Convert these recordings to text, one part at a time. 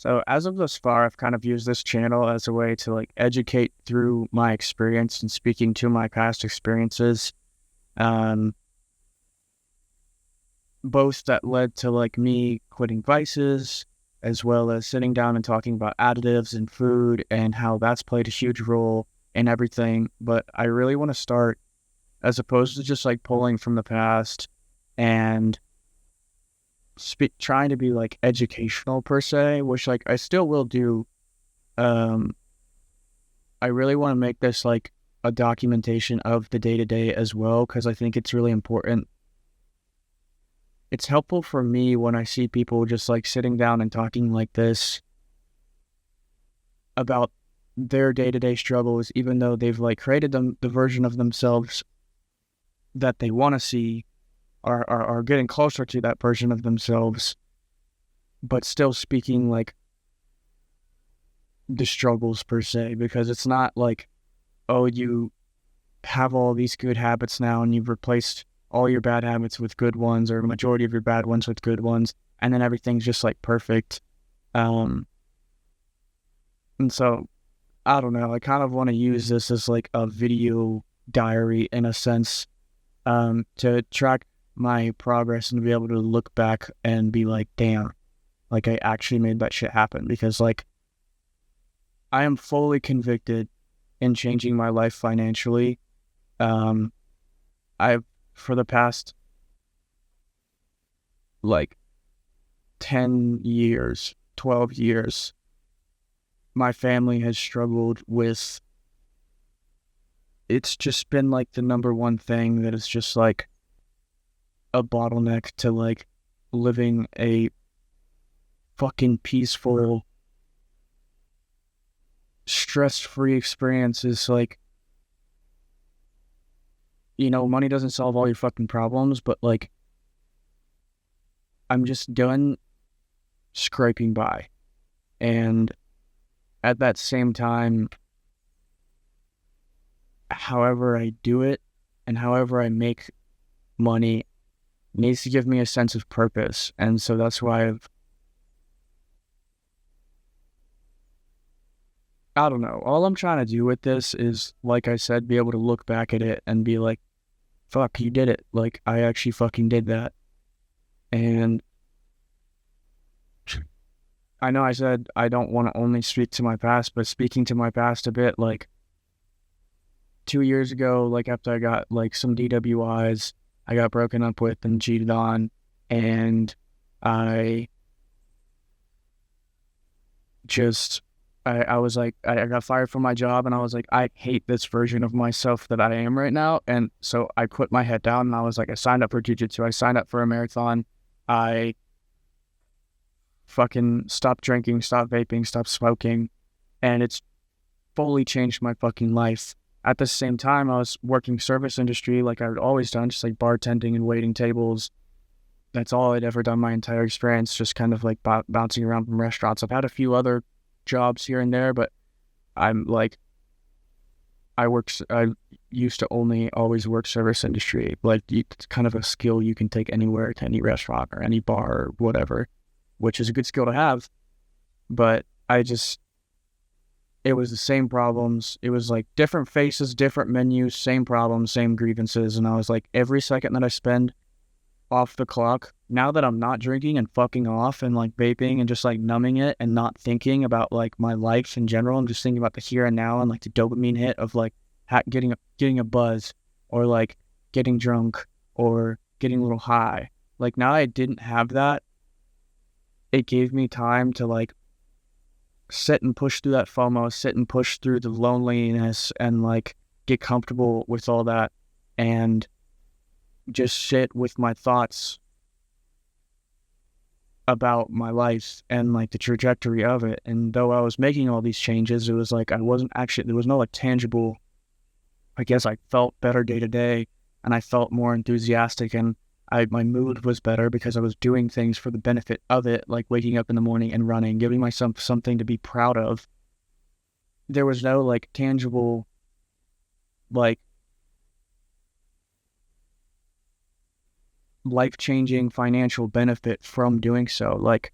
So as of thus far, I've kind of used this channel as a way to like educate through my experience and speaking to my past experiences, um, both that led to like me quitting vices, as well as sitting down and talking about additives in food and how that's played a huge role in everything. But I really want to start, as opposed to just like pulling from the past and trying to be like educational per se, which like I still will do. Um, I really want to make this like a documentation of the day to day as well, because I think it's really important. It's helpful for me when I see people just like sitting down and talking like this about their day to day struggles, even though they've like created the version of themselves that they want to see, are getting closer to that version of themselves, but still speaking like the struggles per se, because it's not like, oh, you have all these good habits now and you've replaced all your bad habits with good ones, or a majority of your bad ones with good ones, and then everything's just like perfect. Um, and so I don't know, I kind of want to use this as like a video diary in a sense, to track my progress and to be able to look back and be like, damn, like I actually made that shit happen. Because like I am fully convicted in changing my life financially. Um, I've, for the past like 10 years, 12 years, my family has struggled with, it's just been like the number one thing that is just like a bottleneck to like living a fucking peaceful, stress-free experience. Is like, you know, money doesn't solve all your fucking problems, but like I'm just done scraping by. And at that same time, however I do it and however I make money needs to give me a sense of purpose. And so that's why I don't know. All I'm trying to do with this is, like I said, be able to look back at it and be like, fuck, you did it. Like, I actually fucking did that. And I know I said I don't want to only speak to my past, but speaking to my past a bit, like 2 years ago, like after I got like some DWIs, I got broken up with and cheated on, and I just, I was like, I got fired from my job, and I was like, I hate this version of myself that I am right now. And so I put my head down and I was like, I signed up for Jui Jitsu. I signed up for a marathon. I fucking stopped drinking, stopped vaping, stopped smoking. And it's fully changed my fucking life. At the same time, I was working service industry like I'd always done, just like bartending and waiting tables. That's all I'd ever done my entire experience, just kind of like bouncing around from restaurants. I've had a few other jobs here and there, but I'm like, I used to only always work service industry. Like, it's kind of a skill you can take anywhere, to any restaurant or any bar or whatever, which is a good skill to have. But it was the same problems. It was like different faces, different menus, same problems, same grievances. And I was like, every second that I spend off the clock, now that I'm not drinking and fucking off and like vaping and just like numbing it and not thinking about like my life in general, I'm just thinking about the here and now and like the dopamine hit of like getting a buzz, or like getting drunk, or getting a little high. Like, now I didn't have that. It gave me time to like sit and push through that FOMO, sit and push through the loneliness, and like get comfortable with all that, and just sit with my thoughts about my life and like the trajectory of it. And though I was making all these changes, it was like I wasn't actually, there was no like tangible, I guess I felt better day to day, and I felt more enthusiastic, and my mood was better because I was doing things for the benefit of it, like waking up in the morning and running, giving myself something to be proud of. There was no like tangible, like life-changing financial benefit from doing so. Like,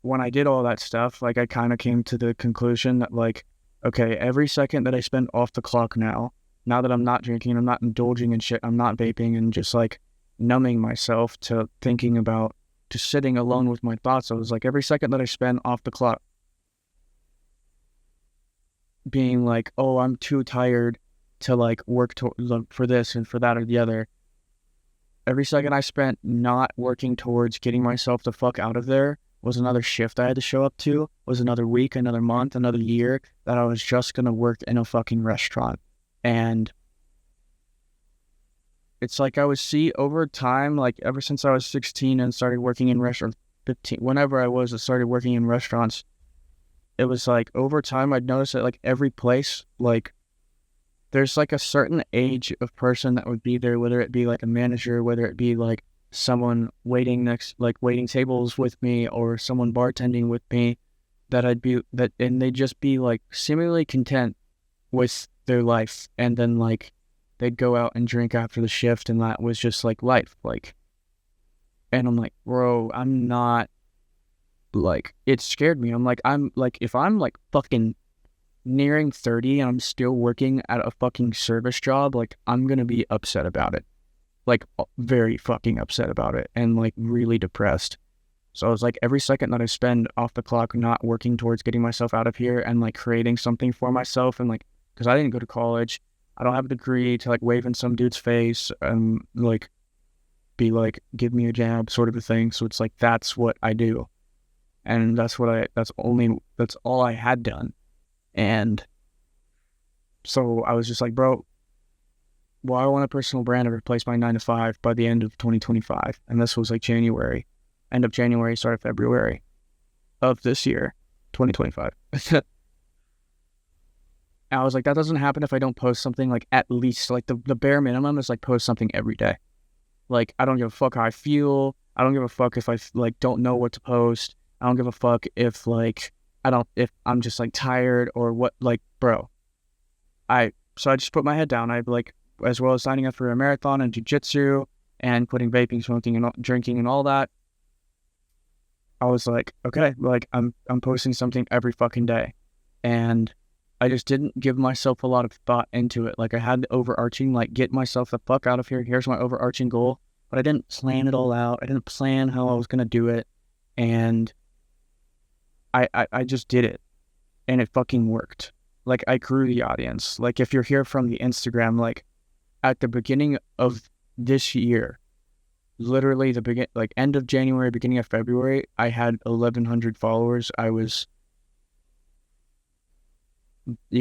when I did all that stuff, like I kind of came to the conclusion that like, okay, every second that I spend off the clock now that I'm not drinking, I'm not indulging in shit, I'm not vaping and just like numbing myself to thinking about just sitting alone with my thoughts. I was like, every second that I spend off the clock being like, oh, I'm too tired to like work for this and for that or the other. Every second I spent not working towards getting myself the fuck out of there was another shift I had to show up to, was another week, another month, another year that I was just going to work in a fucking restaurant. And it's like I would see over time, like ever since I was 16 and started working in restaurants, 15, whenever I started working in restaurants, it was like over time I'd notice that like every place, like there's like a certain age of person that would be there, whether it be like a manager, whether it be like someone waiting tables with me or someone bartending with me, and they'd just be like seemingly content with their life. And then like they'd go out and drink after the shift, and that was just like life. Like, and I'm like, bro, I'm not like, it scared me. I'm like, if I'm like fucking nearing 30 and I'm still working at a fucking service job, like I'm gonna be upset about it, like very fucking upset about it, and like really depressed. So I was like, every second that I spend off the clock not working towards getting myself out of here and like creating something for myself, and like, because I didn't go to college, I don't have a degree to like wave in some dude's face and like be like, give me a jab sort of a thing. So it's like, that's what I do, and that's all I had done. And so I was just like, bro, well, I want a personal brand to replace my 9-to-5 by the end of 2025. And this was like January, end of January, start of February of this year, 2025. I was like, that doesn't happen if I don't post something like at least like the bare minimum is like post something every day. Like, I don't give a fuck how I feel. I don't give a fuck if I like don't know what to post. I don't give a fuck if like, if I'm just like tired or what, like, bro, so I just put my head down. I like, as well as signing up for a marathon and jiu-jitsu and quitting vaping, smoking and drinking and all that. I was like, okay, like I'm posting something every fucking day. And I just didn't give myself a lot of thought into it. Like I had the overarching, like get myself the fuck out of here. Here's my overarching goal, but I didn't plan it all out. I didn't plan how I was going to do it. And I just did it, and it fucking worked. Like I grew the audience. Like if you're here from the Instagram, like at the beginning of this year, literally like end of January, beginning of February, I had 1,100 followers. It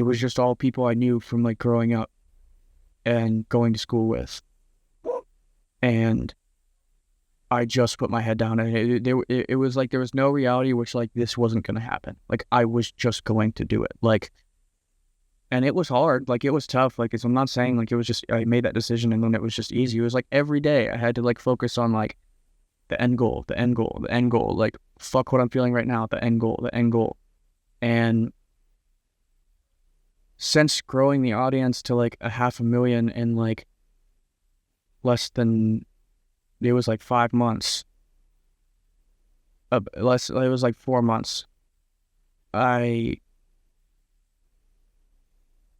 was just all people I knew from like growing up and going to school with. And I just put my head down, and it was like there was no reality which like this wasn't going to happen. Like I was just going to do it. Like, and it was hard. Like it was tough. Like I'm not saying like it was just I made that decision and then it was just easy. It was like every day I had to like focus on like the end goal. Like fuck what I'm feeling right now. The end goal. And since growing the audience to like 500,000 in like less than, it was like 5 months. It was like 4 months. It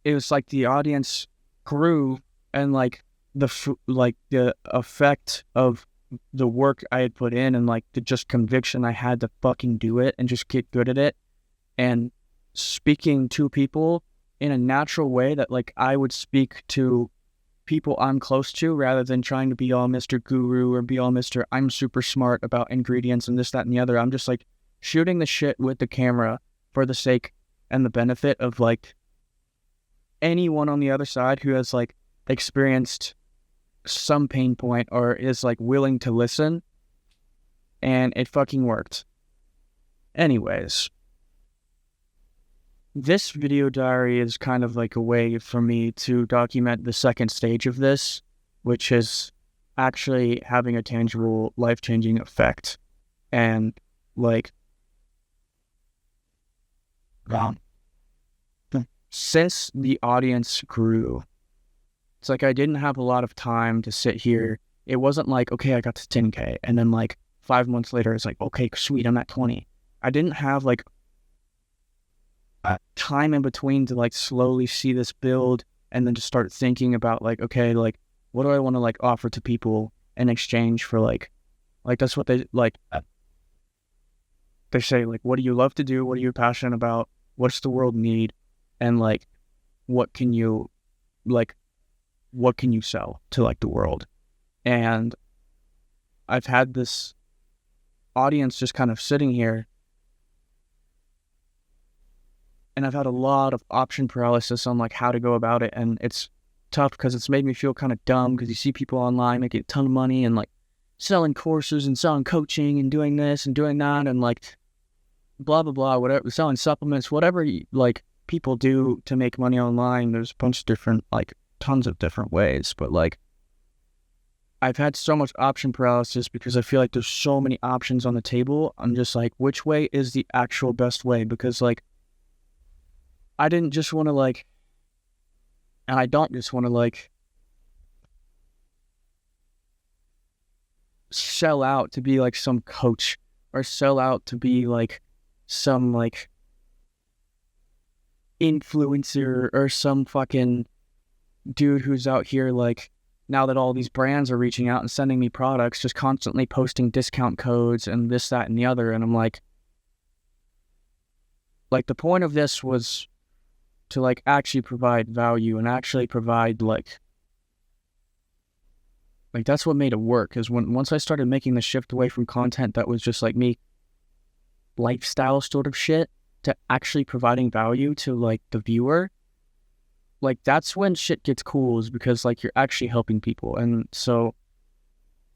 was like the audience grew, and like the effect of the work I had put in and like the just conviction I had to fucking do it and just get good at it, and speaking to people in a natural way that like I would speak to people I'm close to, rather than trying to be all Mr. Guru or be all Mr. I'm super smart about ingredients and this, that, and the other. I'm just like shooting the shit with the camera for the sake and the benefit of like anyone on the other side who has like experienced some pain point or is like willing to listen. And it fucking worked. Anyways, this video diary is kind of like a way for me to document the second stage of this, which is actually having a tangible, life-changing effect. And like, since the audience grew, it's like I didn't have a lot of time to sit here. It wasn't like, okay, I got to 10K, and then like 5 months later, it's like, okay, sweet, I'm at 20. I didn't have like time in between to like slowly see this build and then just start thinking about like, okay, like what do I want to like offer to people in exchange for like that's what they like. They say like, what do you love to do? What are you passionate about? What's the world need? And like, what can you sell to like the world? And I've had this audience just kind of sitting here, and I've had a lot of option paralysis on like how to go about it. And it's tough because it's made me feel kind of dumb because you see people online making a ton of money and like selling courses and selling coaching and doing this and doing that and like blah, blah, blah, whatever, selling supplements, whatever like people do to make money online. There's a bunch of different, like tons of different ways, but like I've had so much option paralysis because I feel like there's so many options on the table. I'm just like, which way is the actual best way? Because like, I didn't just want to like, and I don't just want to like sell out to be like some coach or sell out to be like some like influencer or some fucking dude who's out here like, now that all these brands are reaching out and sending me products, just constantly posting discount codes and this, that, and the other. And I'm like the point of this was to like actually provide value and actually provide like that's what made it work, is once I started making the shift away from content that was just like me lifestyle sort of shit to actually providing value to like the viewer, like that's when shit gets cool, is because like you're actually helping people. And so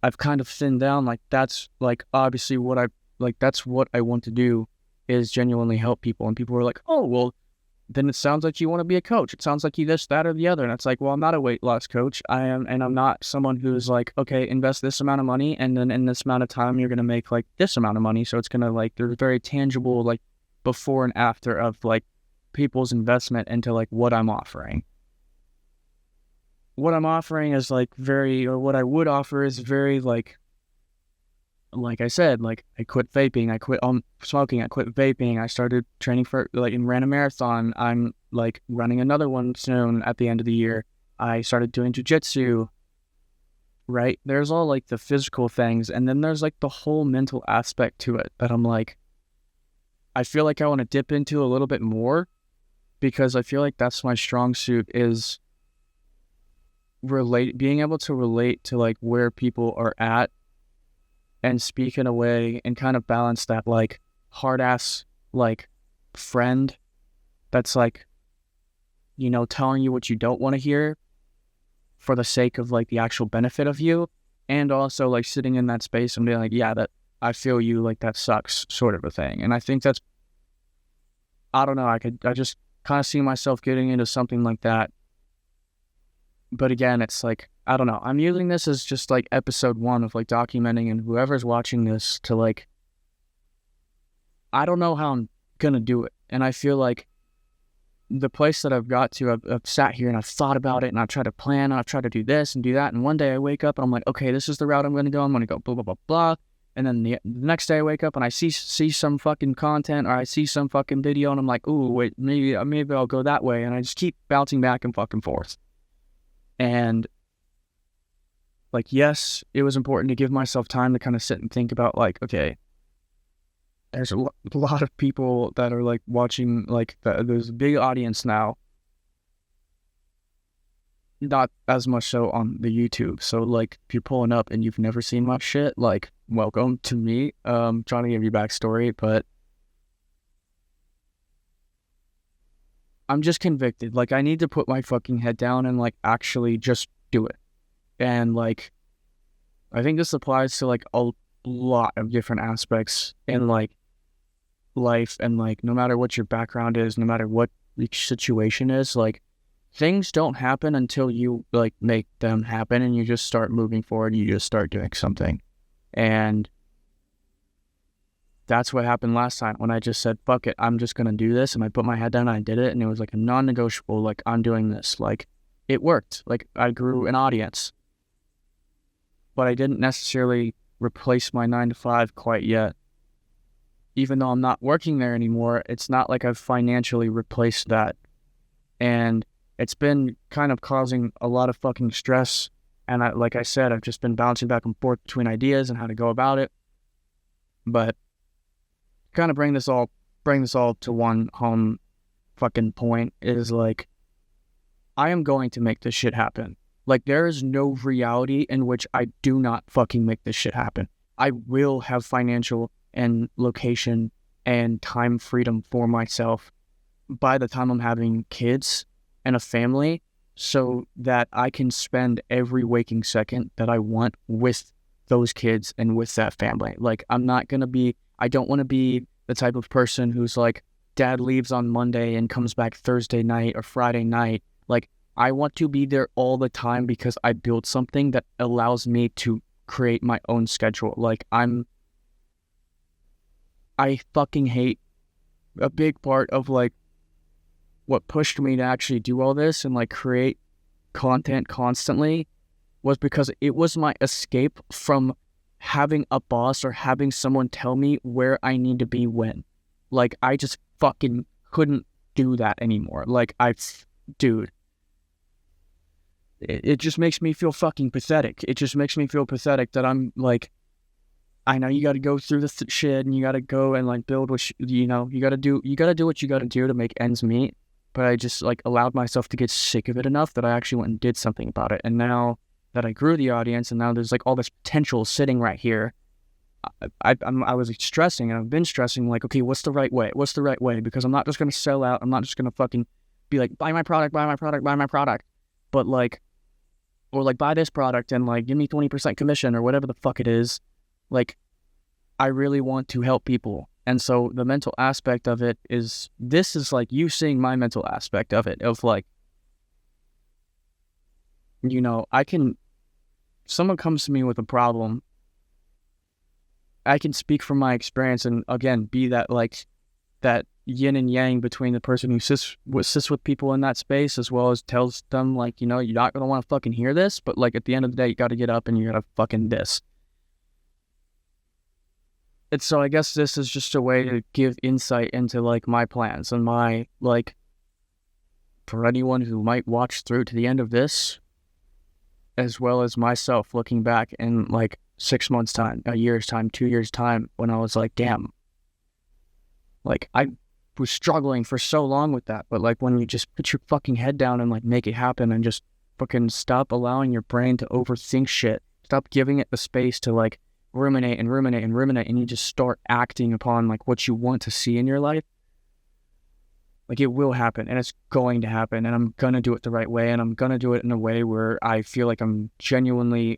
I've kind of thinned down, like that's like obviously what that's what I want to do, is genuinely help people. And people were like, oh well, then it sounds like you want to be a coach. It sounds like you this, that, or the other. And it's like, well, I'm not a weight loss coach. And I'm not someone who's like, okay, invest this amount of money, and then in this amount of time, you're going to make like this amount of money. So it's going to like, there's very tangible, like before and after of like people's investment into like what I'm offering. What I'm offering is like what I would offer is very like I said, like I quit vaping, I quit smoking, I quit vaping, I started training for like and ran a marathon. I'm like running another one soon at the end of the year. I started doing Jui Jitsu, right? There's all like the physical things, and then there's like the whole mental aspect to it that I'm like, I feel like I want to dip into a little bit more, because I feel like that's my strong suit, is being able to relate to like where people are at and speak in a way and kind of balance that like hard ass like friend that's like, you know, telling you what you don't want to hear for the sake of like the actual benefit of you, and also like sitting in that space and being like, yeah, that I feel you, like that sucks, sort of a thing. And I think that's, I don't know, I just kind of see myself getting into something like that. But again, it's like, I don't know, I'm using this as just like episode 1 of like documenting, and whoever's watching this to like, I don't know how I'm gonna do it. And I feel like the place that I've got to, I've sat here and I've thought about it, and I've tried to plan, and I've tried to do this and do that. And one day I wake up and I'm like, okay, this is the route I'm gonna go. I'm gonna go blah, blah, blah, blah. And then the next day I wake up and I see some fucking content, or I see some fucking video, and I'm like, ooh, wait, maybe I'll go that way. And I just keep bouncing back and fucking forth. And like, yes, it was important to give myself time to kind of sit and think about like, okay, there's a lot of people that are like watching, like there's a big audience now, not as much so on the YouTube. So like, if you're pulling up and you've never seen my shit, like, welcome to me. Trying to give you backstory, but I'm just convicted. Like, I need to put my fucking head down and like actually just do it. And like, I think this applies to like a lot of different aspects in like life, and like no matter what your background is, no matter what the situation is, like things don't happen until you like make them happen, and you just start moving forward, you just start doing something. And that's what happened last time when I just said, fuck it, I'm just gonna do this. And I put my head down and I did it, and it was like a non-negotiable, like I'm doing this. Like it worked. Like I grew an audience, but I didn't necessarily replace my 9 to 5 quite yet. even though I'm not working there anymore, it's not like I've financially replaced that. And it's been kind of causing a lot of fucking stress. And like I said, I've just been bouncing back and forth between ideas and how to go about it. But kind of bring this all to one home fucking point is like, I am going to make this shit happen. Like, there is no reality in which I do not fucking make this shit happen. I will have financial and location and time freedom for myself by the time I'm having kids and a family, so that I can spend every waking second that I want with those kids and with that family. Like, I don't want to be the type of person who's like, dad leaves on Monday and comes back Thursday night or Friday night. Like, I want to be there all the time because I built something that allows me to create my own schedule. Like, I fucking hate a big part of like what pushed me to actually do all this and like create content constantly was because it was my escape from having a boss or having someone tell me where I need to be when. Like, I just fucking couldn't do that anymore. Like, dude, it just makes me feel fucking pathetic. It just makes me feel pathetic that I'm like, I know you got to go through this shit and you got to go and like build what you got to do what you got to do to make ends meet. But I just like allowed myself to get sick of it enough that I actually went and did something about it. And now that I grew the audience and now there's like all this potential sitting right here, I was like stressing, and I've been stressing like, okay, what's the right way? What's the right way? Because I'm not just going to sell out. I'm not just going to fucking be like, buy my product. But like, or like buy this product and like give me 20% commission or whatever the fuck it is. Like, I really want to help people. And so the mental aspect of it is, this is like you seeing my mental aspect of it, of like, someone comes to me with a problem, I can speak from my experience and again, be that like, that yin and yang between the person who sits with people in that space, as well as tells them like, you're not going to want to fucking hear this, but like at the end of the day, you got to get up and you got to fucking this. And so I guess this is just a way to give insight into like my plans and my like, for anyone who might watch through to the end of this, as well as myself looking back in like 6 months time, a year's time, 2 years time, when I was like, damn, like I was struggling for so long with that. But like when you just put your fucking head down and like make it happen and just fucking stop allowing your brain to overthink shit, stop giving it the space to like ruminate and you just start acting upon like what you want to see in your life, like it will happen and it's going to happen, and I'm gonna do it the right way, and I'm gonna do it in a way where I feel like I'm genuinely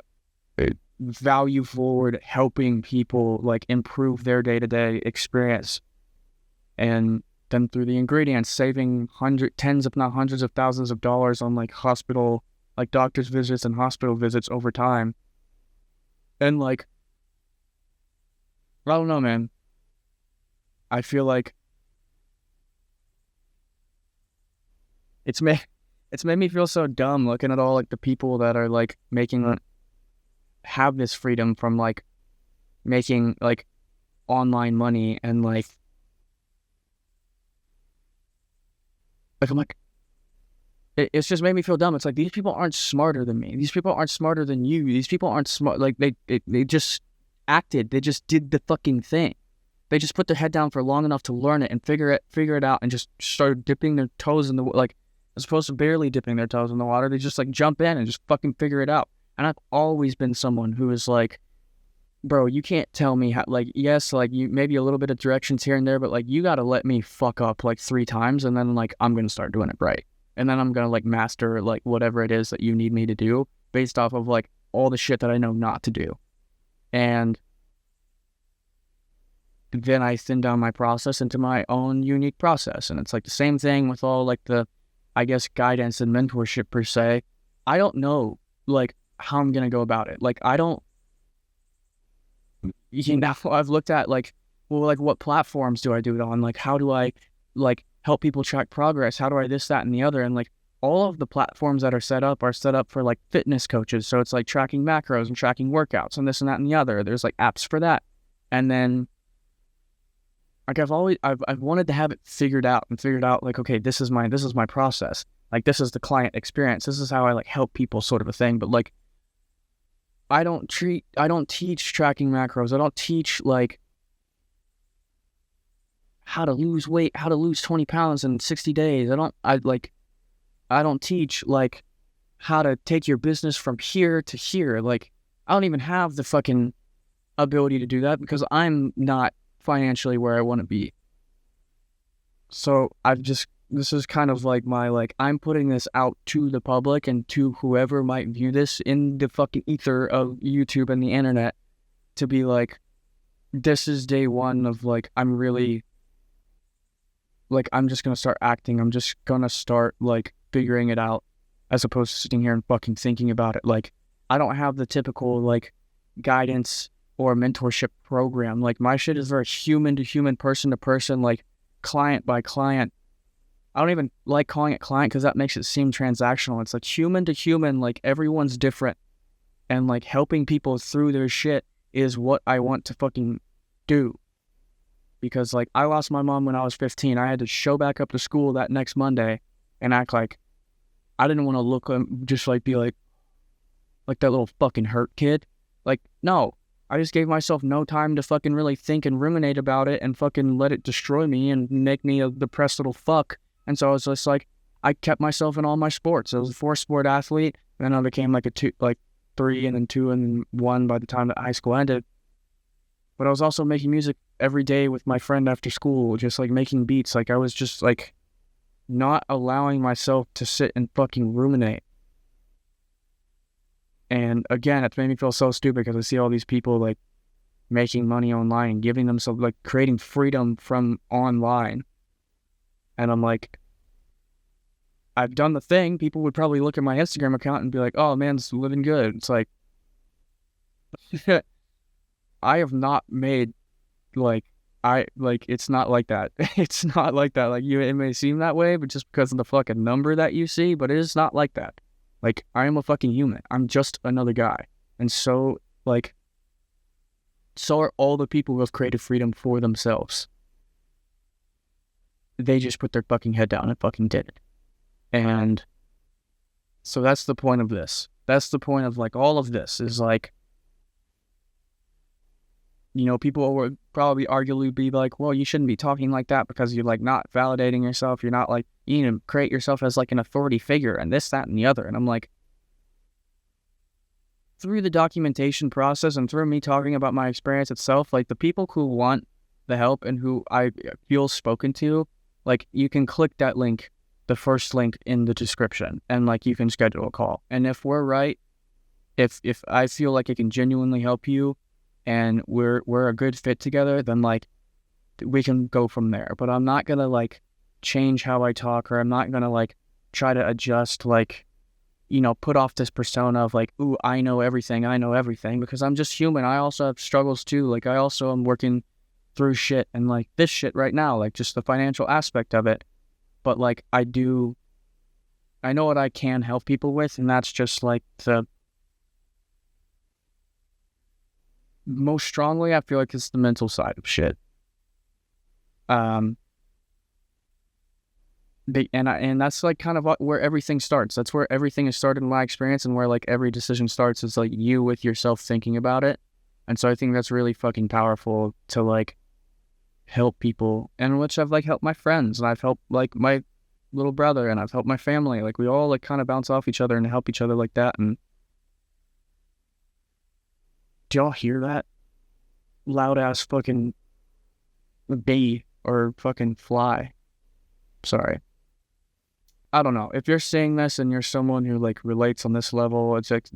value forward, helping people like improve their day-to-day experience, and then through the ingredients, saving tens if not hundreds of thousands of dollars on like doctor's visits and hospital visits over time. And like, I don't know, man. I feel like it's made me feel so dumb looking at all like the people that are like have this freedom from like making like online money, and like I'm like, it's just made me feel dumb. It's like, these people aren't smarter than me. These people aren't smarter than you. These people aren't smart. Like they just acted. They just did the fucking thing. They just put their head down for long enough to learn it and figure it out, and just started dipping their toes in the, like, as opposed to barely dipping their toes in the water. They just like jump in and just fucking figure it out. And I've always been someone who is like, bro, you can't tell me how, like, yes, like you maybe a little bit of directions here and there, but like you got to let me fuck up like 3 times, and then like I'm going to start doing it right. And then I'm going to like master like whatever it is that you need me to do based off of like all the shit that I know not to do. And then I thin down my process into my own unique process. And it's like the same thing with all like the, I guess, guidance and mentorship per se. I don't know like how I'm going to go about it. Like I don't, I've looked at like, well, like what platforms do I do it on? Like how do I like help people track progress? How do I this, that, and the other? And like all of the platforms that are set up for like fitness coaches. So it's like tracking macros and tracking workouts and this and that and the other. There's like apps for that. And then like I've wanted to have it figured out like, okay, this is my process. Like, this is the client experience. This is how I like help people, sort of a thing. But like, I don't teach tracking macros. I don't teach like how to lose weight, how to lose 20 pounds in 60 days. I don't teach like how to take your business from here to here. Like, I don't even have the fucking ability to do that because I'm not financially where I want to be. So this is kind of like my, like, I'm putting this out to the public and to whoever might view this in the fucking ether of YouTube and the internet to be like, this is day one of like, I'm really, like, I'm just going to start acting. I'm just going to start like figuring it out as opposed to sitting here and fucking thinking about it. Like, I don't have the typical like guidance or mentorship program. Like, my shit is very human to human, person to person, like client by client. I don't even like calling it client because that makes it seem transactional. It's like human to human, like everyone's different. And like helping people through their shit is what I want to fucking do. Because like I lost my mom when I was 15. I had to show back up to school that next Monday and act like I didn't want to look just like be like that little fucking hurt kid. Like, no, I just gave myself no time to fucking really think and ruminate about it and fucking let it destroy me and make me a depressed little fuck. And so I was just like, I kept myself in all my sports. I was a 4-sport athlete. And then I became like a 3 and then 2 and then 1 by the time that high school ended. But I was also making music every day with my friend after school, just like making beats. Like, I was just like not allowing myself to sit and fucking ruminate. And again, it's made me feel so stupid because I see all these people like making money online and giving themselves, like, creating freedom from online. And I'm like, I've done the thing. People would probably look at my Instagram account and be like, oh, man's living good. It's like, I have not made, like, it's not like that. It's not like that. Like, it may seem that way, but just because of the fucking number that you see, but it is not like that. Like, I am a fucking human. I'm just another guy. And so, like, so are all the people who have created freedom for themselves. They just put their fucking head down and fucking did it. And so that's the point of this. That's the point of, like, all of this is, like, you know, people will probably arguably be like, well, you shouldn't be talking like that because you're, like, not validating yourself. You're not, like, you need to create yourself as, like, an authority figure and this, that, and the other. And I'm like, through the documentation process and through me talking about my experience itself, like, the people who want the help and who I feel spoken to, like, you can click that link, the first link in the description, and, like, you can schedule a call. And if we're right, if I feel like it can genuinely help you and we're a good fit together, then, like, we can go from there. But I'm not gonna, like, change how I talk, or I'm not gonna, like, try to adjust, like, you know, put off this persona of, like, ooh, I know everything, because I'm just human. I also have struggles too. Like, I also am working through shit, and, like, this shit right now, like, just the financial aspect of it. But, like, I know what I can help people with, and that's just, like, the most strongly, I feel like it's the mental side of shit. And that's, like, kind of where everything starts. That's where everything has started in my experience, and where, like, every decision starts is, like, you with yourself thinking about it. And so I think that's really fucking powerful to, like, help people, and which I've, like, helped my friends, and I've helped, like, my little brother, and I've helped my family. Like, we all, like, kind of bounce off each other and help each other like that. And do y'all hear that loud ass fucking bee or fucking fly? Sorry. I don't know. If you're seeing this and you're someone who, like, relates on this level, it's like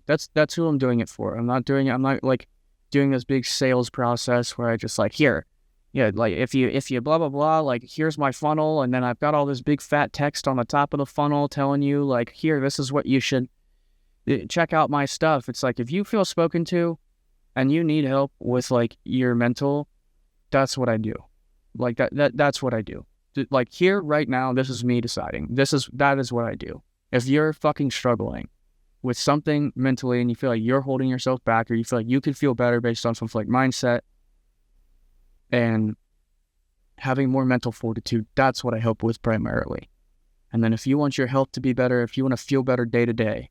that's who I'm doing it for. I'm not, like, doing this big sales process where I just, like, here, yeah, like, if you blah blah blah, like, here's my funnel, and then I've got all this big fat text on the top of the funnel telling you, like, here, this is what you should check out my stuff. It's like, if you feel spoken to and you need help with, like, your mental, that's what I do. Like, that's what I do. Like, here right now, this is me deciding. That is what I do. If you're fucking struggling with something mentally and you feel like you're holding yourself back, or you feel like you could feel better based on something like mindset and having more mental fortitude, that's what I help with primarily. And then if you want your health to be better, if you want to feel better day to day,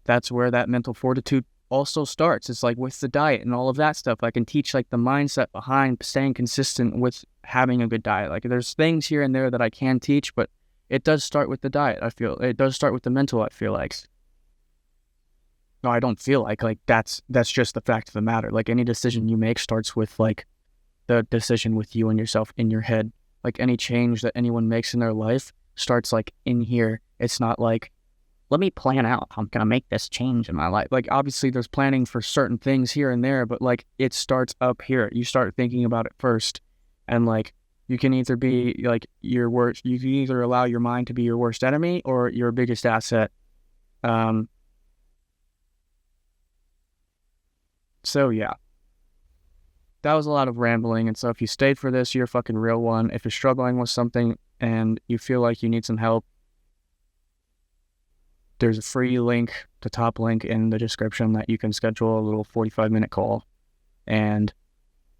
that's where that mental fortitude also starts. It's like with the diet and all of that stuff. I can teach like the mindset behind staying consistent with having a good diet. Like there's things here and there that I can teach, but it does start with the diet. I feel it does start with the mental. I feel like. No, I don't feel like that's just the fact of the matter. Like any decision you make starts with like the decision with you and yourself in your head. Like any change that anyone makes in their life starts like in here. It's not like, let me plan out how I'm going to make this change in my life. Like obviously there's planning for certain things here and there, but like it starts up here. You start thinking about it first. And like you can either be like your worst, you can either allow your mind to be your worst enemy or your biggest asset. So yeah, that was a lot of rambling. And so if you stayed for this, you're a fucking real one. If you're struggling with something and you feel like you need some help, there's a free link, the top link in the description that you can schedule a little 45-minute call. And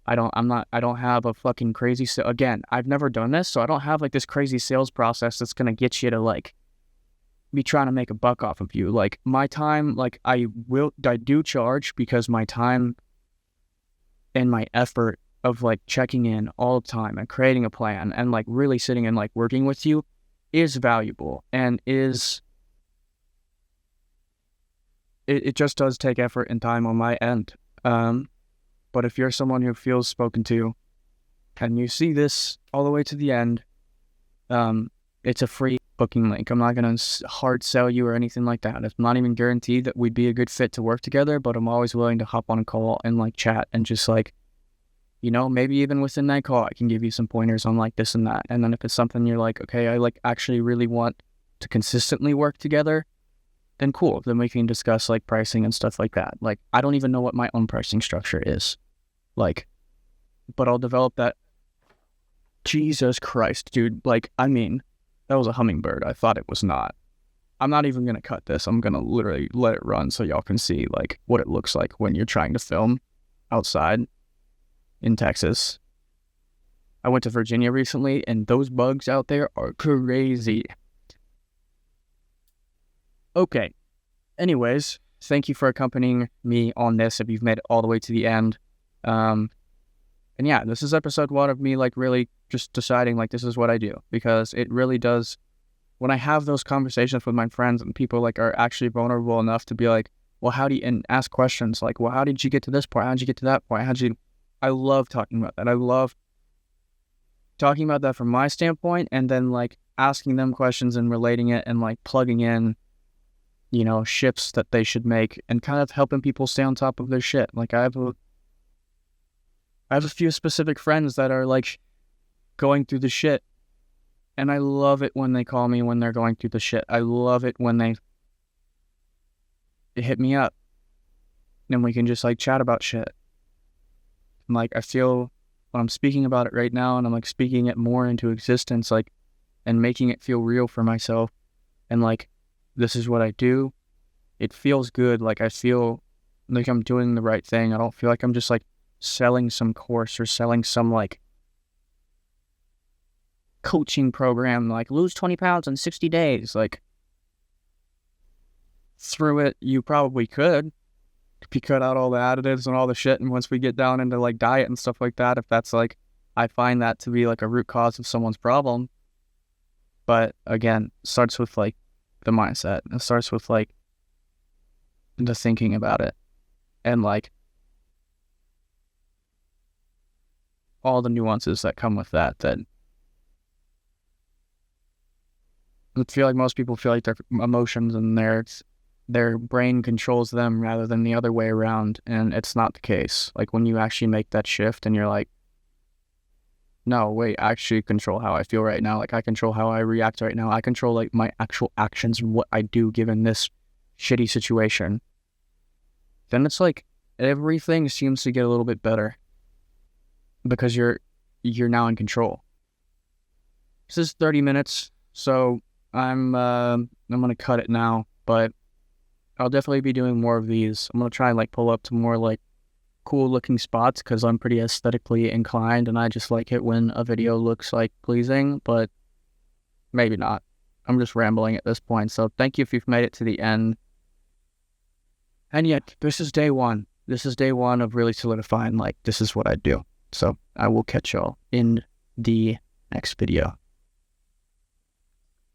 I don't have a fucking crazy, again, I've never done this, so I don't have like this crazy sales process that's going to get you to like be trying to make a buck off of you. Like my time, like I do charge because my time and my effort of like checking in all the time and creating a plan and like really sitting and like working with you is valuable and is, it just does take effort and time on my end. But if you're someone who feels spoken to and you see this all the way to the end, it's a free booking link. I'm not going to hard sell you or anything like that. It's not even guaranteed that we'd be a good fit to work together, but I'm always willing to hop on a call and like chat and just like, you know, maybe even within that call, I can give you some pointers on like this and that. And then if it's something you're like, okay, I like actually really want to consistently work together, then cool. Then we can discuss like pricing and stuff like that. Like, I don't even know what my own pricing structure is. Like, but I'll develop that. Jesus Christ, dude. Like, I mean, that was a hummingbird. I thought it was not. I'm not even going to cut this. I'm going to literally let it run so y'all can see like what it looks like when you're trying to film outside in Texas. I went to Virginia recently and those bugs out there are crazy. Okay. Anyways, thank you for accompanying me on this if you've made it all the way to the end. And yeah, this is episode 1 of me like really just deciding like this is what I do, because it really does, when I have those conversations with my friends and people like are actually vulnerable enough to be like, well, how do you, and ask questions like, well, how did you get to this point? How did you get to that point? I love talking about that. I love talking about that from my standpoint and then like asking them questions and relating it and like plugging in, you know, shifts that they should make and kind of helping people stay on top of their shit. Like I have a few specific friends that are like going through the shit, and I love it when they call me when they're going through the shit. I love it when they hit me up and we can just like chat about shit. And like I feel when I'm speaking about it right now and I'm like speaking it more into existence, like, and making it feel real for myself and like this is what I do, it feels good. Like I feel like I'm doing the right thing. I don't feel like I'm just like selling some course or selling some like coaching program, like lose 20 pounds in 60 days. Like through it, you probably could if you cut out all the additives and all the shit. And once we get down into like diet and stuff like that, if that's like, I find that to be like a root cause of someone's problem. But again, it starts with like the mindset. It starts with like the thinking about it and like all the nuances that come with that I feel like most people feel like their emotions and their brain controls them rather than the other way around, and it's not the case. Like when you actually make that shift and you're like, no, wait, I actually control how I feel right now. Like I control how I react right now. I control like my actual actions and what I do given this shitty situation. Then it's like everything seems to get a little bit better because you're now in control. This is 30 minutes, so I'm gonna cut it now, but I'll definitely be doing more of these. I'm gonna try and like pull up to more like cool looking spots because I'm pretty aesthetically inclined and I just like it when a video looks like pleasing, but maybe not. I'm just rambling at this point. So thank you if you've made it to the end. And yet, this is day one. This is day one of really solidifying, like, this is what I do. So I will catch y'all in the next video.